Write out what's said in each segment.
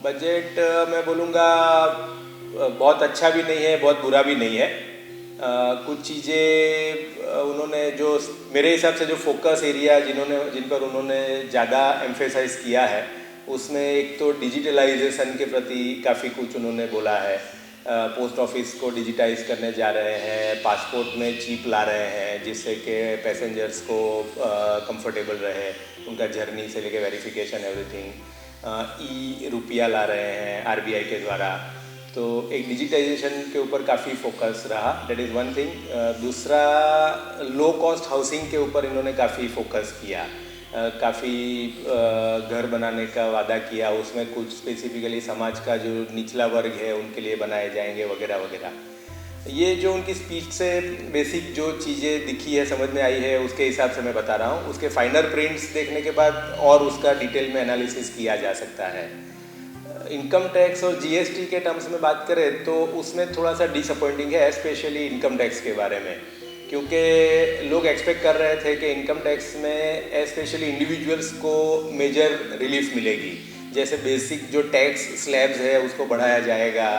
Budget मैं बोलूँगा बहुत अच्छा भी नहीं है, बहुत बुरा भी नहीं है। कुछ चीज़ें उन्होंने जो मेरे हिसाब से जो फोकस एरिया जिन पर उन्होंने ज़्यादा एम्फेसाइज किया है, उसमें एक तो डिजिटलाइजेशन के प्रति काफ़ी कुछ उन्होंने बोला है। पोस्ट ऑफिस को डिजिटाइज करने जा रहे हैं, पासपोर्ट में चिप ला रहे हैं जिससे कि पैसेंजर्स को कंफर्टेबल रहे, उनका जर्नी से लेके वेरिफिकेशन एवरीथिंग। ई रुपया ला रहे हैं आरबीआई के द्वारा, तो एक डिजिटाइजेशन के ऊपर काफ़ी फोकस रहा, दैट इज़ वन थिंग। दूसरा, लो कॉस्ट हाउसिंग के ऊपर इन्होंने काफ़ी फोकस किया, काफ़ी घर बनाने का वादा किया, उसमें कुछ स्पेसिफिकली समाज का जो निचला वर्ग है उनके लिए बनाए जाएंगे वगैरह वगैरह। ये जो उनकी स्पीच से बेसिक जो चीज़ें दिखी है, समझ में आई है, उसके हिसाब से मैं बता रहा हूँ। उसके फाइनल प्रिंट्स देखने के बाद और उसका डिटेल में एनालिसिस किया जा सकता है। इनकम टैक्स और जीएसटी के टर्म्स में बात करें तो उसमें थोड़ा सा डिसअपॉइंटिंग है, स्पेशली इनकम टैक्स के बारे में, क्योंकि लोग एक्सपेक्ट कर रहे थे कि इनकम टैक्स में स्पेशली इंडिविजुअल्स को मेजर रिलीफ मिलेगी, जैसे बेसिक जो टैक्स स्लैब्स है उसको बढ़ाया जाएगा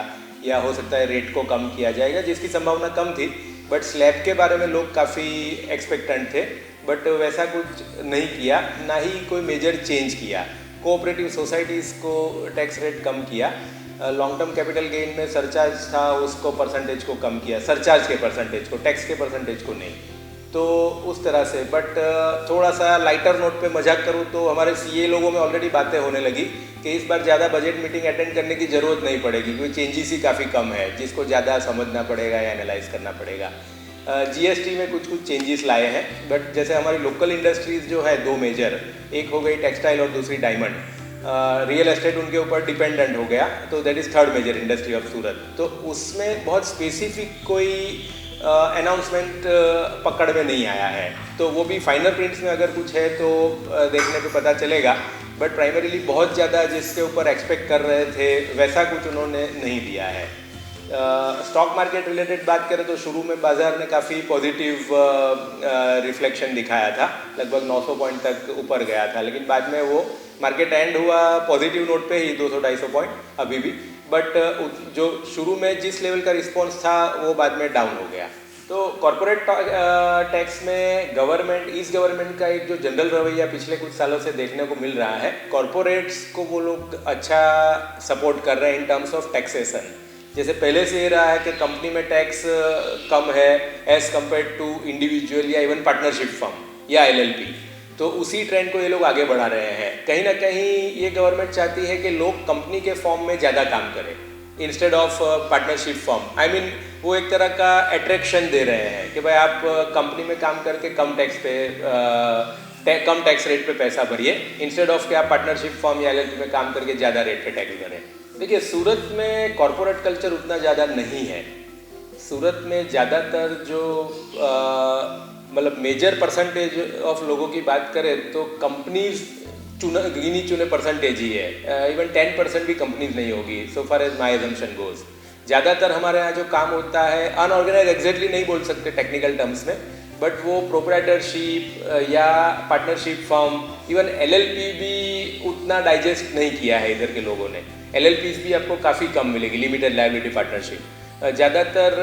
या हो सकता है रेट को कम किया जाएगा, जिसकी संभावना कम थी। बट स्लैब के बारे में लोग काफ़ी एक्सपेक्टेंट थे, बट वैसा कुछ नहीं किया, ना ही कोई मेजर चेंज किया। कोऑपरेटिव सोसाइटीज़ को टैक्स रेट कम किया, लॉन्ग टर्म कैपिटल गेन में सरचार्ज था उसको परसेंटेज को कम किया, सरचार्ज के परसेंटेज को, टैक्स के परसेंटेज को नहीं, तो उस तरह से। बट थोड़ा सा लाइटर नोट पे मजाक करूँ तो हमारे सीए लोगों में ऑलरेडी बातें होने लगी कि इस बार ज़्यादा बजट मीटिंग अटेंड करने की ज़रूरत नहीं पड़ेगी, क्योंकि चेंजेस ही काफ़ी कम है जिसको ज़्यादा समझना पड़ेगा या एनालाइज करना पड़ेगा। जीएसटी में कुछ चेंजेस लाए हैं, बट जैसे हमारी लोकल इंडस्ट्रीज़ जो है दो मेजर, एक हो गई टेक्सटाइल और दूसरी डायमंड, रियल एस्टेट उनके ऊपर डिपेंडेंट हो गया, तो that is third major industry of Surat. तो उसमें बहुत स्पेसिफिक कोई अनाउंसमेंट पकड़ में नहीं आया है, तो वो भी फाइनल प्रिंट्स में अगर कुछ है तो देखने पे पता चलेगा। बट प्राइमरीली बहुत ज़्यादा जिसके ऊपर एक्सपेक्ट कर रहे थे वैसा कुछ उन्होंने नहीं दिया है। स्टॉक मार्केट रिलेटेड बात करें तो शुरू में बाजार ने काफ़ी पॉजिटिव रिफ्लेक्शन दिखाया था, लगभग 900 पॉइंट तक ऊपर गया था, लेकिन बाद में वो मार्केट एंड हुआ पॉजिटिव नोट पे ही 200-250 पॉइंट अभी भी। बट जो शुरू में जिस लेवल का रिस्पॉन्स था वो बाद में डाउन हो गया। तो कॉरपोरेट टैक्स में इस गवर्नमेंट का एक जो जनरल रवैया पिछले कुछ सालों से देखने को मिल रहा है, कॉरपोरेट्स को वो लोग अच्छा सपोर्ट कर रहे हैं इन टर्म्स ऑफ टैक्सेशन। जैसे पहले से ये रहा है कि कंपनी में टैक्स कम है एज कम्पेयर टू इंडिविजुअल या इवन पार्टनरशिप फर्म या एलएलपी, तो उसी ट्रेंड को ये लोग आगे बढ़ा रहे हैं। कहीं ना कहीं ये गवर्नमेंट चाहती है कि लोग कंपनी के फॉर्म में ज़्यादा काम करें instead of partnership form. I mean वो एक तरह का अट्रैक्शन दे रहे हैं कि भाई आप कंपनी में काम करके कम टैक्स रेट पे पैसा भरिए, इंस्टेड ऑफ कि आप पार्टनरशिप फॉर्म या एलएलपी में काम करके ज़्यादा रेट पे टैक्स भरें। देखिए, सूरत में कॉरपोरेट कल्चर उतना ज़्यादा नहीं है। सूरत में ज़्यादातर जो मतलब मेजर परसेंटेज ऑफ लोगों की बात करें तो कंपनीज गिनी चुने परसेंटेज ही है, इवन 10% भी कंपनीज नहीं होगी, so far as my assumption goes. ज़्यादातर हमारे यहाँ जो काम होता है अनऑर्गेनाइज, एग्जैक्टली नहीं बोल सकते टेक्निकल टर्म्स में, बट वो प्रोप्राइटरशिप या पार्टनरशिप फर्म, इवन एलएलपी भी उतना डाइजेस्ट नहीं किया है इधर के लोगों ने। एलएलपीज भी आपको काफ़ी कम मिलेगी, लिमिटेड लायबिलिटी पार्टनरशिप। ज़्यादातर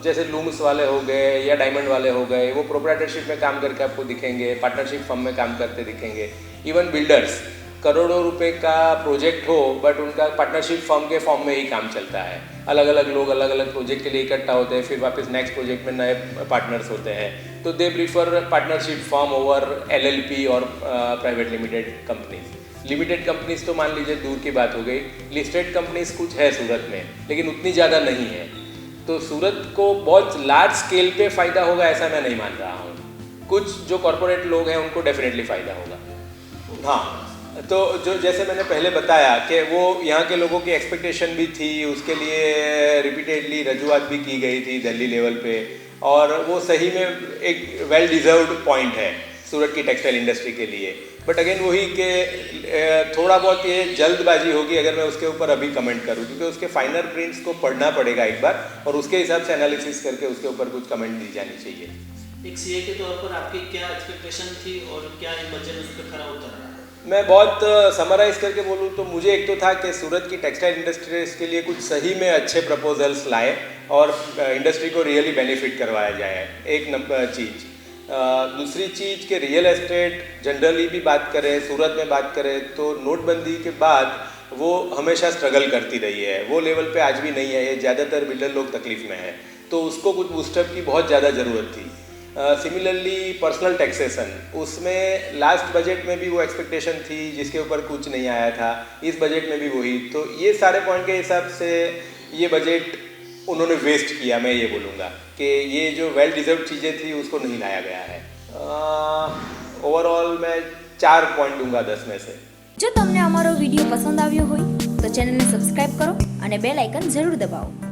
जैसे लूम्स वाले हो गए या डायमंड वाले हो गए, वो प्रोप्राइटरशिप में काम करके आपको दिखेंगे, पार्टनरशिप फर्म में काम करते दिखेंगे। इवन बिल्डर्स, करोड़ों रुपए का प्रोजेक्ट हो बट उनका पार्टनरशिप फर्म के फॉर्म में ही काम चलता है। अलग अलग लोग अलग अलग प्रोजेक्ट के लिए इकट्ठा होते हैं, फिर वापस नेक्स्ट प्रोजेक्ट में नए पार्टनर्स होते हैं, तो they prefer partnership firm over LLP और private limited companies. Limited companies तो मान लीजिए दूर की बात हो गई, लिस्टेड कंपनीज कुछ है सूरत में लेकिन उतनी ज़्यादा नहीं है, तो सूरत को बहुत लार्ज स्केल पे फ़ायदा होगा ऐसा मैं नहीं मान रहा हूँ। कुछ जो कॉरपोरेट लोग हैं उनको डेफिनेटली फ़ायदा होगा। हाँ, तो जो जैसे मैंने पहले बताया कि वो यहाँ के लोगों की एक्सपेक्टेशन भी थी, उसके लिए रिपीटेडली रजूआत भी की गई थी दिल्ली लेवल पे, और वो सही में एक वेल डिज़र्व्ड पॉइंट है सूरत की टेक्सटाइल इंडस्ट्री के लिए। बट अगेन वही कि थोड़ा बहुत ये जल्दबाजी होगी अगर मैं उसके ऊपर अभी कमेंट करूँ, क्योंकि उसके फाइनल प्रिंट्स को पढ़ना पड़ेगा एक बार और उसके हिसाब से एनालिसिस करके उसके ऊपर कुछ कमेंट दी जानी चाहिए। एक सीए के तौर पर आपकी क्या एक्सपेक्टेशन थी और क्या इन बजट उस पर खरा उतर रहा है? मैं बहुत समराइज करके बोलूँ तो मुझे एक तो था कि सूरत की टेक्सटाइल इंडस्ट्रीज के लिए कुछ सही में अच्छे प्रपोजल्स लाए और इंडस्ट्री को रियली बेनिफिट करवाया जाए, एक नंबर चीज़। दूसरी चीज़ कि रियल एस्टेट जनरली भी बात करें, सूरत में बात करें तो नोटबंदी के बाद वो हमेशा स्ट्रगल करती रही है, वो लेवल पे आज भी नहीं है, ये ज़्यादातर बिल्डर लोग तकलीफ़ में हैं, तो उसको कुछ बूस्टअप की बहुत ज़्यादा ज़रूरत थी। सिमिलरली पर्सनल टैक्सेशन, उसमें लास्ट बजट में भी वो एक्सपेक्टेशन थी जिसके ऊपर कुछ नहीं आया था, इस बजट में भी वही, तो ये सारे पॉइंट के हिसाब से ये बजट उन्होंने वेस्ट किया, मैं ये बोलूँगा कि ये जो वेल डिजर्व चीज़ें थी उसको नहीं लाया गया है। ओवरऑल मैं 4 पॉइंट दूंगा 10 में से। जो तमने अमारो विडियो पसंद આવ્યો હોય તો ચેનલને સબસ્ક્રાઇબ કરો અને બેલ આઇકન જરૂર દબાવો।